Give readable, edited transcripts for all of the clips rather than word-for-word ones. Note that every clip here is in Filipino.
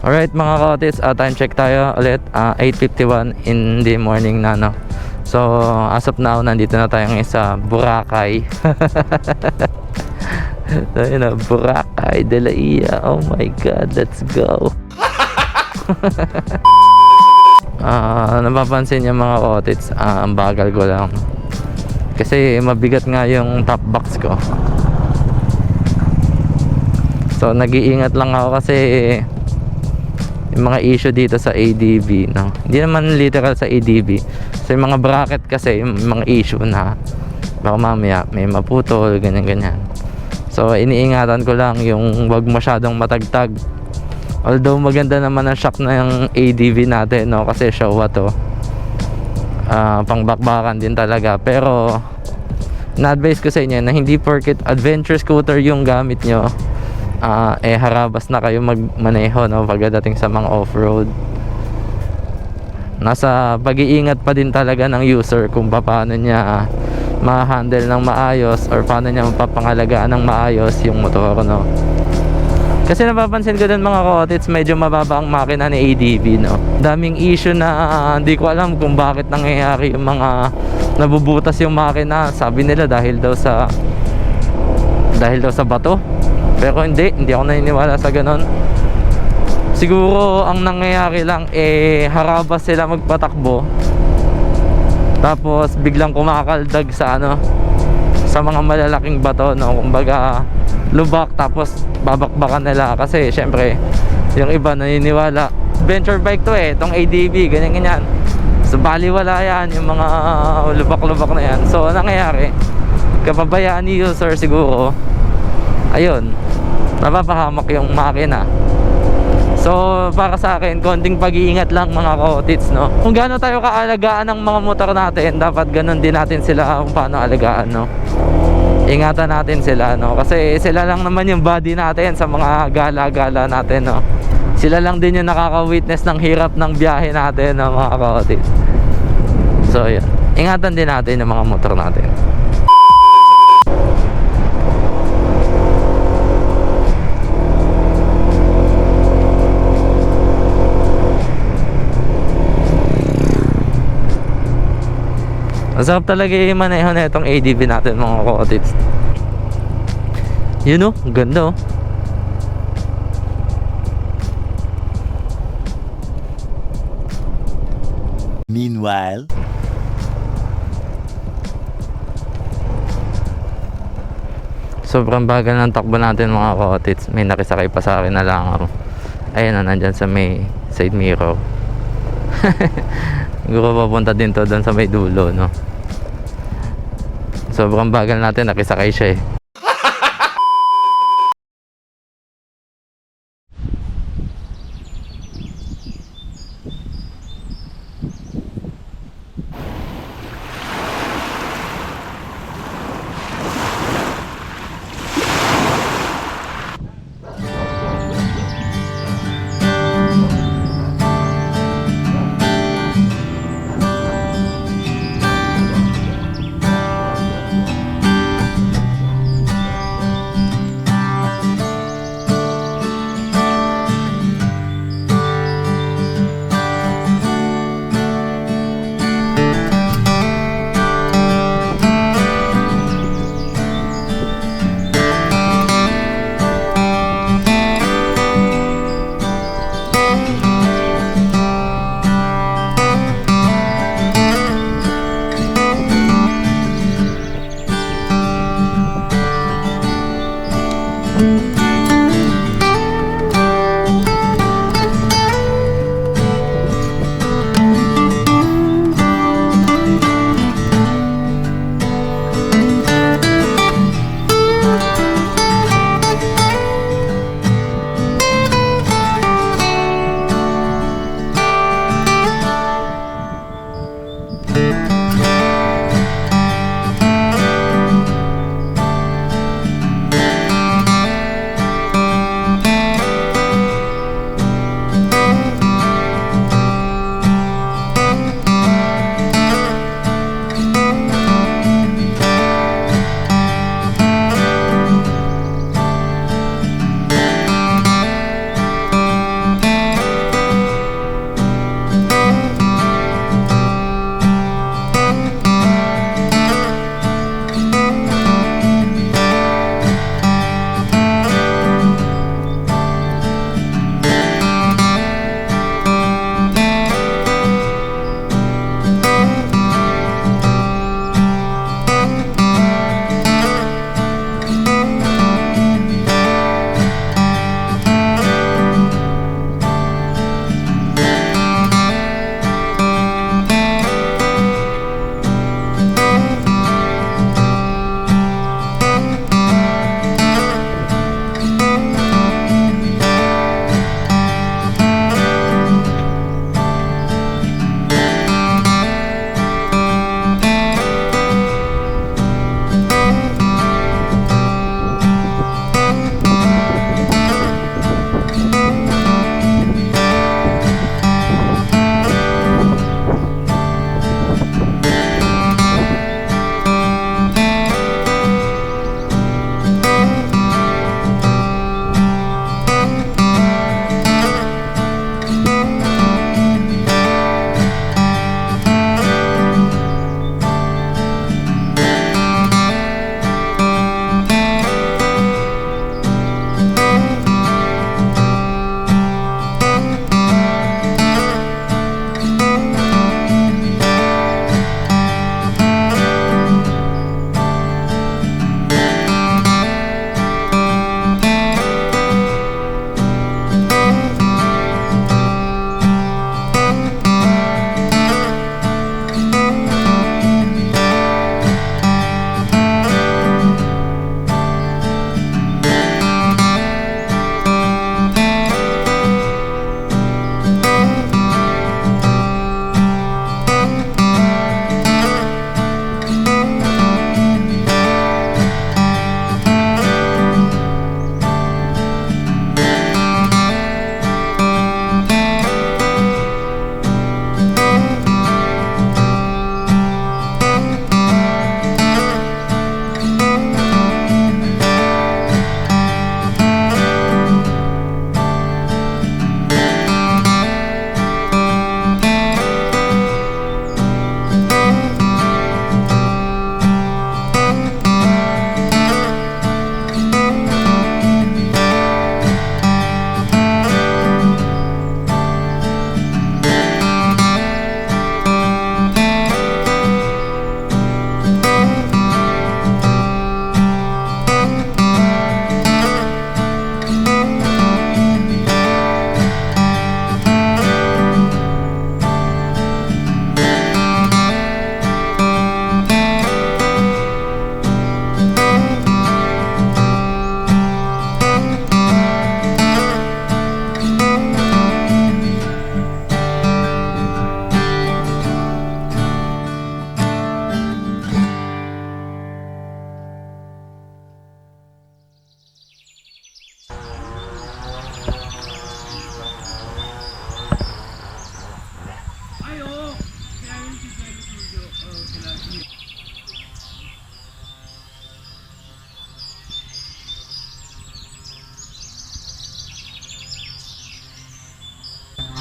Alright mga kaotis, time check tayo ulit, 8:51 in the morning na, no? So as of now, nandito na tayo ngayon sa Boracay. Tayo na, Boracay de la Ia. Oh my god, let's go. Napapansin niyo mga kaotis, ang bagal ko lang kasi mabigat nga yung top box ko. So nag-iingat lang ako kasi yung mga issue dito sa ADB, no? Hindi naman literal sa ADB. So yung mga bracket kasi, yung mga issue na baka mamaya may maputol, ganyan-ganyan. So iniingatan ko lang yung wag masyadong matagtag. Although maganda naman ang shock na yung ADB natin, no? Kasi Showa to, pangbakbakan din talaga. Pero na-advise ko sa inyo na hindi porket adventure scooter yung gamit nyo, harabas na kayo magmaneho, no? Pagdating sa mga off-road, nasa pag-iingat pa din talaga ng user kung paano niya ma-handle ng maayos or paano niya mapapangalagaan ng maayos yung motor, no? Kasi napapansin ko din mga kaotits, medyo mababa ang makina ni ADB, no? Daming issue na hindi ko alam kung bakit nangyayari yung mga nabubutas yung makina. Sabi nila dahil daw sa bato. Pero hindi ako naniniwala sa ganon. Siguro ang nangyayari lang harabas sila magpatakbo, tapos biglang kumakaldag sa sa mga malalaking bato, no? Kumbaga lubak, tapos babakbakan nila. Kasi syempre yung iba naniniwala venture bike to itong ADB, ganyan. So baliwala yan, yung mga lubak-lubak na yan. So nangyayari, kapabayaan ni user siguro, ayun, napapahamak yung makina. So para sa akin, konting pag-iingat lang mga kaotits, no? Kung gaano tayo kaalagaan ng mga motor natin, dapat ganun din natin sila kung paano alagaan, no? Ingatan natin sila, no? Kasi sila lang naman yung body natin sa mga gala-gala natin, no? Sila lang din yung nakaka-witness ng hirap ng biyahe natin, no, mga kaotits. So yun, ingatan din natin yung mga motor natin. Masarap talaga yung maneho na itong ADB natin mga kaotits. Yun, oh, ganda, oh. Meanwhile, sobrang bagal ng takbo natin mga kaotits. May nakisakay pa sa akin na lang ako. Ayun na, nandyan sa may side mirror. Siguro papunta din to doon sa may dulo, no? Sobrang bagal natin, nakisakay siya eh.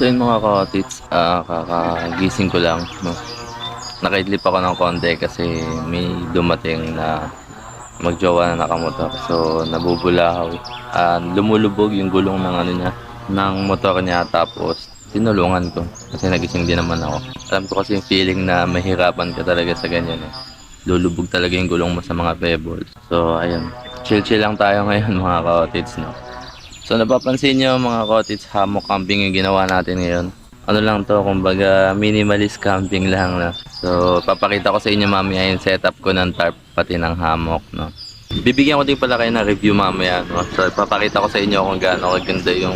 So yun mga ka-otits, kakagising ko lang, no? Nakaidlip ako ng konti kasi may dumating na magjowa na nakamotor. So nabubulahaw. Lumulubog yung gulong ng ano niya, ng motor niya, tapos tinulungan ko kasi nagising din naman ako. Alam ko kasi yung feeling na mahirapan ka talaga sa ganyan eh. Lulubog talaga yung gulong mo sa mga pebbles. So ayun, chill lang tayo ngayon mga ka-otits, no? So napapansin nyo mga ka-otits, hammock camping yung ginawa natin ngayon. Ano lang to, kumbaga minimalist camping lang na. So papakita ko sa inyo mamaya yung setup ko ng tarp pati ng hammock, no. Bibigyan ko din pala kayo ng review mamaya, no. So papakita ko sa inyo kung gaano kaganda yung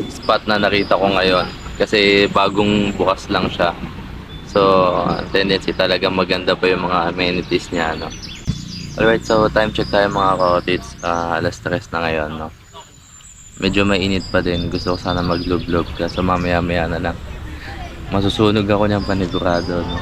spot na nakita ko ngayon kasi bagong bukas lang siya. So tendency talaga maganda pa yung mga amenities niya, no. Alright, so time check tayo mga ka-otits. Alas 3 na ngayon, no. Medyo mainit pa din. Gusto ko sana maglublob ka. So mamaya-maya na lang. Masusunog ako niyang panigurado, no?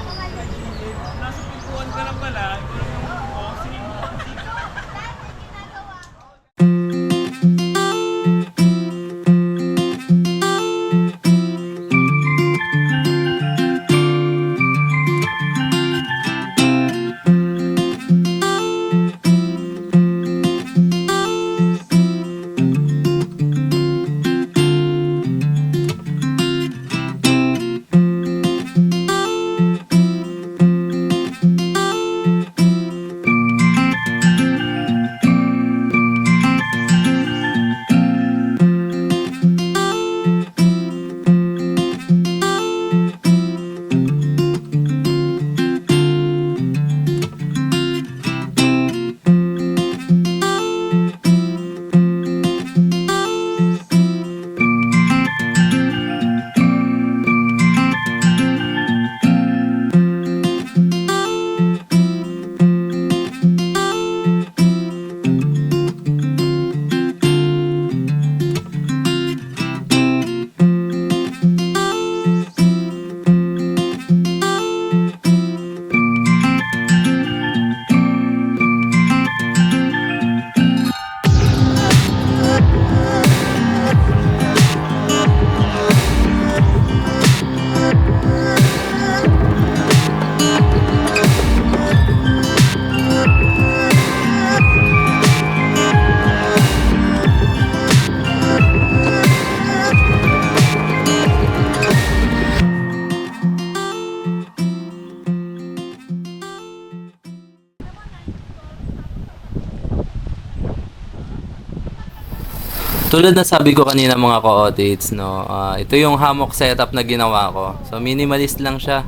Tulad na sabi ko kanina mga ka-otits, no, ito yung hammock setup na ginawa ko. So minimalist lang siya.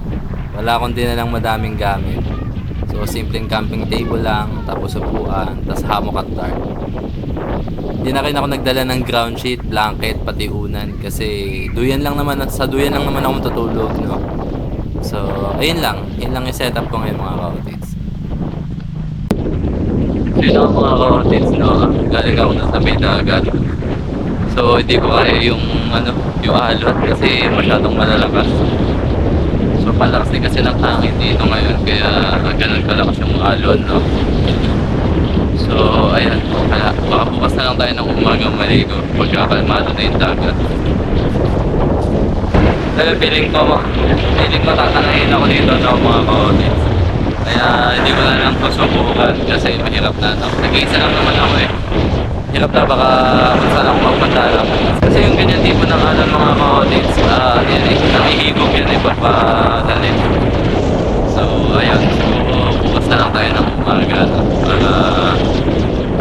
Wala akong dinalang madaming gamit. So simpleng camping table lang, tapos upuan, tapos hammock at tarp. Hindi na rin ako nagdala ng ground sheet, blanket, pati unan kasi duyan lang naman ako matutulog, no. So ayun lang yung setup ko ngayon mga ka-otits. Yun ako mga ka-otits, no. Galing ako na sa may dagat. So hindi ko kaya yung alon kasi masyadong malalakas. So palakas din kasi ng hangin dito ngayon kaya ganun kalakas yung alon, no. So ayan, baka bukas na lang tayo ng umagang maligo pagkakalmado na yung dagat. Pero feeling ko tatanayin ako dito na mga ka-otits. Kaya hindi ko na lang susubukan kasi mahirap na, no. Nag-iisa lang naman ako eh. Hirap na baka kung saan ako magpantala. Kasi yung ganyan tipo ng mga ka-otits, yan eh, nakihigop yan eh, pagpadalit. So, ayun. So, bukas na lang tayo ng umaga, no? Para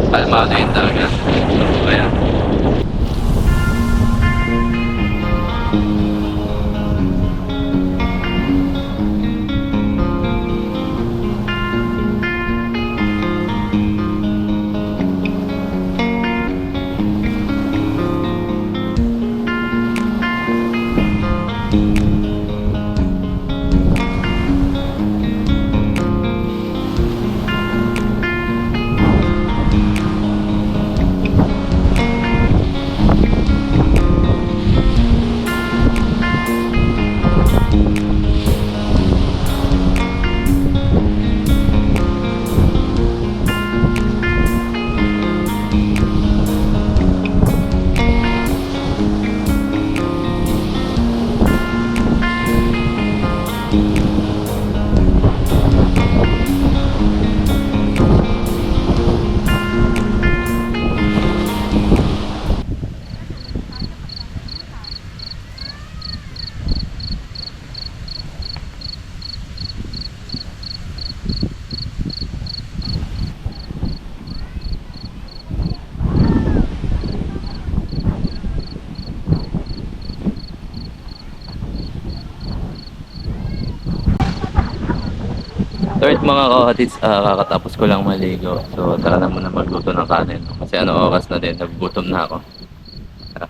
kalmado yung dagat. So, ayun. Third mga kahatids, kakatapos ko lang maligo. So tara na muna magluto ng kanin. Kasi ano oras na din, nagugutom na ako. Tara.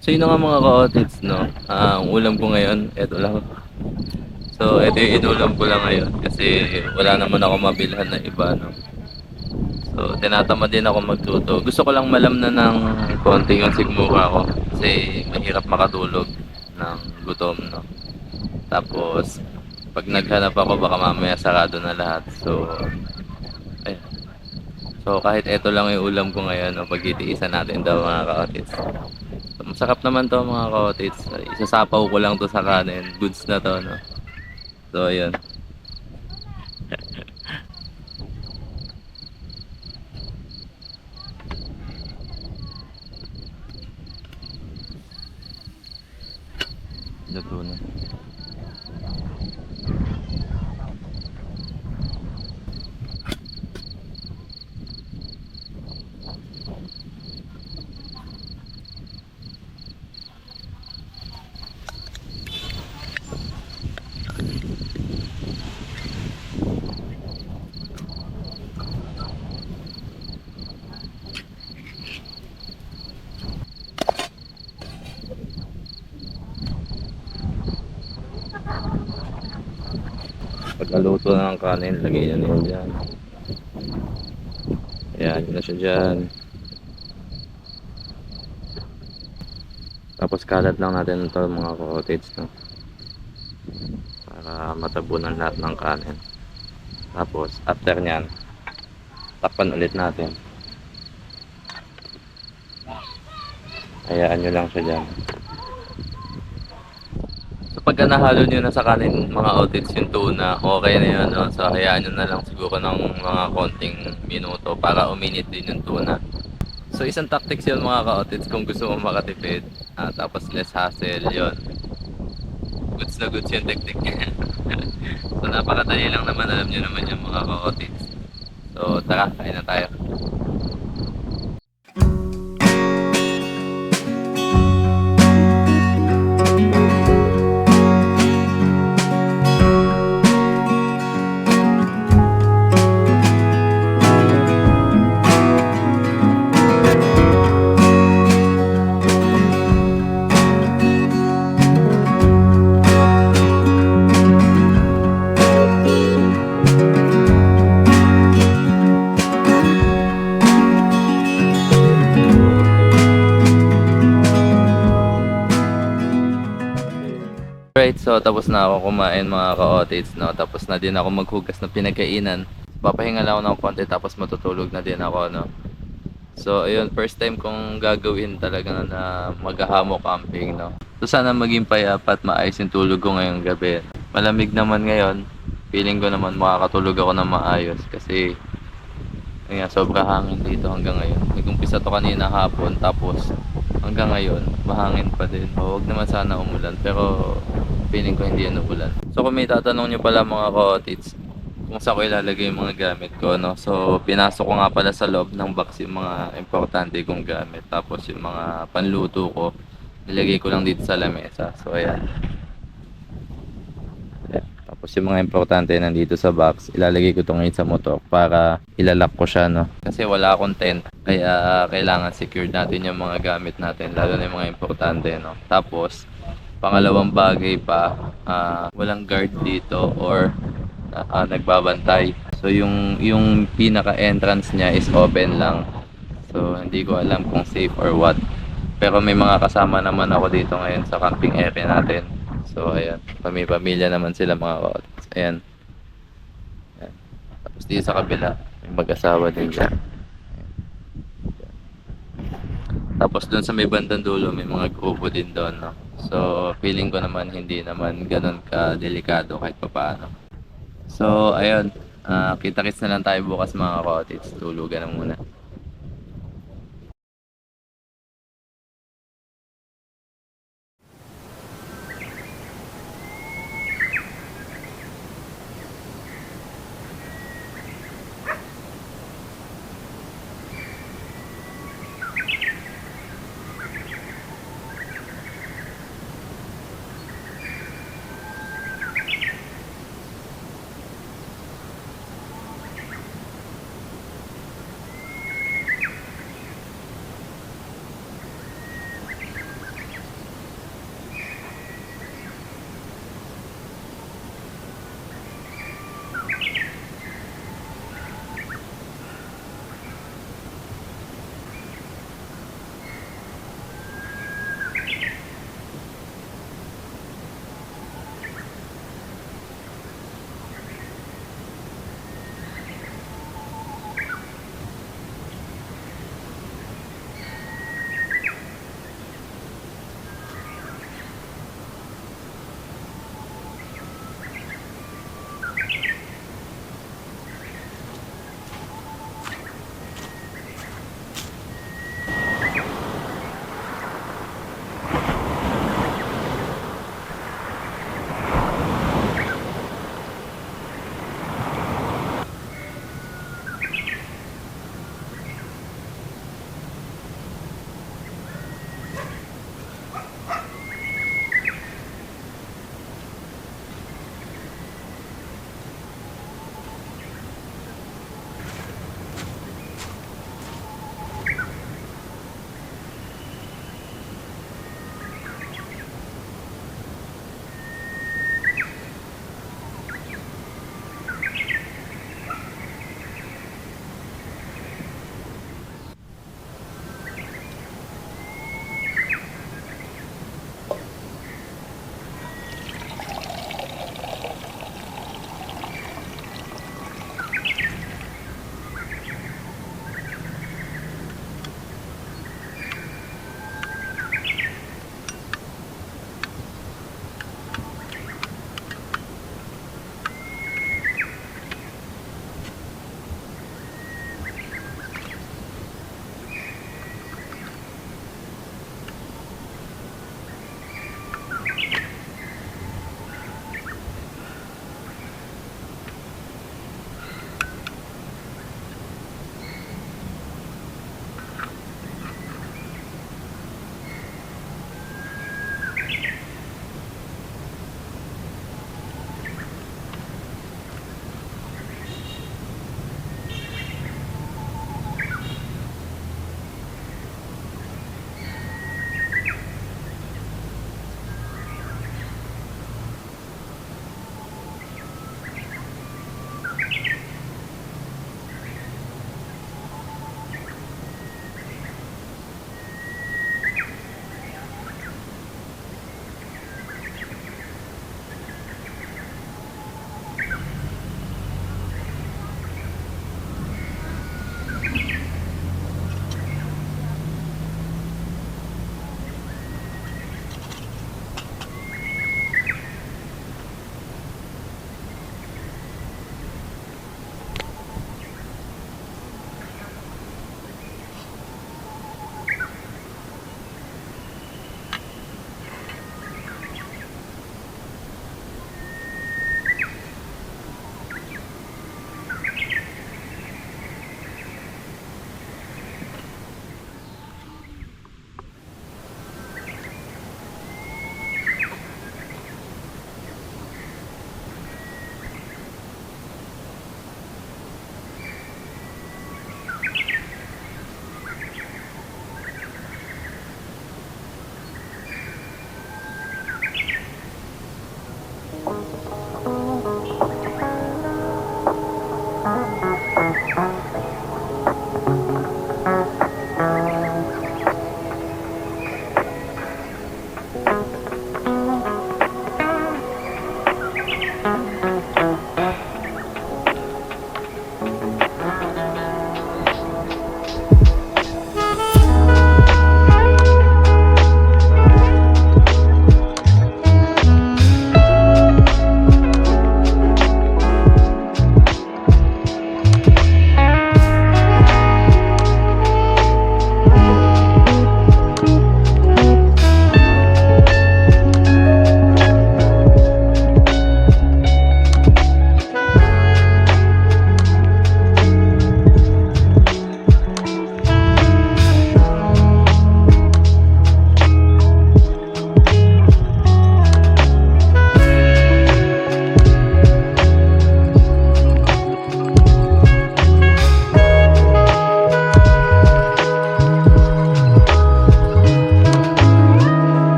So yun na nga mga ka-otits, no? Ang ulam ko ngayon, eto lang. So ito yung inulam ko lang ngayon kasi wala naman ako mabilhan na iba, no? So tinatamad din ako magluto. Gusto ko lang malamnan ng konti yung sigmura ko kasi mahirap makatulog ng gutom, no? Tapos pag naghanap ako baka mamaya sarado na lahat. So ayun. So kahit eto lang yung ulam ko ngayon, no, pagtitiisan natin daw mga ka-otits. So, masarap naman to mga ka-otits. Isasapaw ko lang to sa kanin. Goods na to, no? So ayun. Luto na. Pagkaluto na ng kanin, lagay nyo na yun dyan. Ayan, yun na siya dyan. Tapos kalat lang natin ito mga cottage, no? Para matabunan lahat ng kanin. Tapos after nyan, takpan ulit natin. Hayaan nyo lang siya dyan. So pagka pagka nahalo nyo na sa kanin mga outfits yung tuna, okay na yun, no? So hayaan nyo na lang siguro ng mga konting minuto para uminit din yung tuna. So isang tactics yun mga ka-outfits kung gusto mo makatipid, tapos less hassle yun. Goods na goods yung technique niya. So napakadali lang naman, alam nyo naman yung mga ka-outfits. So tara, kain na tayo. Right, so tapos na ako kumain mga ka-otates, no? Tapos na din ako maghugas ng pinagkainan. Papahinga lang ako ng konti tapos matutulog na din ako, no? So ayun, first time kong gagawin talaga na maghahamo camping, no? So sana maging payapa at maayos yung tulog ko ngayong gabi. Malamig naman ngayon. Feeling ko naman makakatulog ako na maayos kasi ayun, sobra hangin dito hanggang ngayon. Nag-umpisa to kanina hapon tapos hanggang ngayon mahangin pa din. Huwag naman sana umulan pero feeling ko hindi yan umulan. So kung may tatanong nyo pala mga ka-outfits kung saan ko ilalagay yung mga gamit ko, no? So pinasok ko nga pala sa loob ng box yung mga importante kong gamit. Tapos yung mga panluto ko nilagay ko lang dito sa lamesa. So ayan. Tapos yung mga importante nandito sa box, ilalagay ko ito ngayon sa motor para ilalak ko siya, no? Kasi wala akong tent, kaya kailangan secured natin yung mga gamit natin, lalo na yung mga importante, no? Tapos, pangalawang bagay pa, walang guard dito or nagbabantay. So yung pinaka-entrance niya is open lang. So hindi ko alam kung safe or what. Pero may mga kasama naman ako dito ngayon sa camping area natin. So ayan, pamilya naman sila mga ka-outfits. Ayan. Ayan. Tapos dito sa kabila, may mag-asawa din dyan. Tapos doon sa may bandang dulo, may mga grupo din doon, no? So feeling ko naman hindi naman ganun ka-delikado kahit papaano. So ayun, kita-kits na lang tayo bukas mga ka-outfits. Tulugan na muna.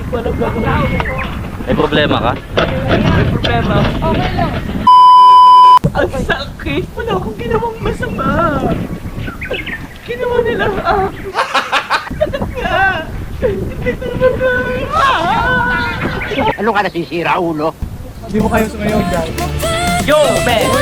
May problema ka? Ang sakit! Wala akong ginawang masama! Ginawa nila ako! Sakit nga! Hindi talaga! Ano ka nasisira, ulo? Hindi mo kayo sumayaw dyan. Yo, Ben!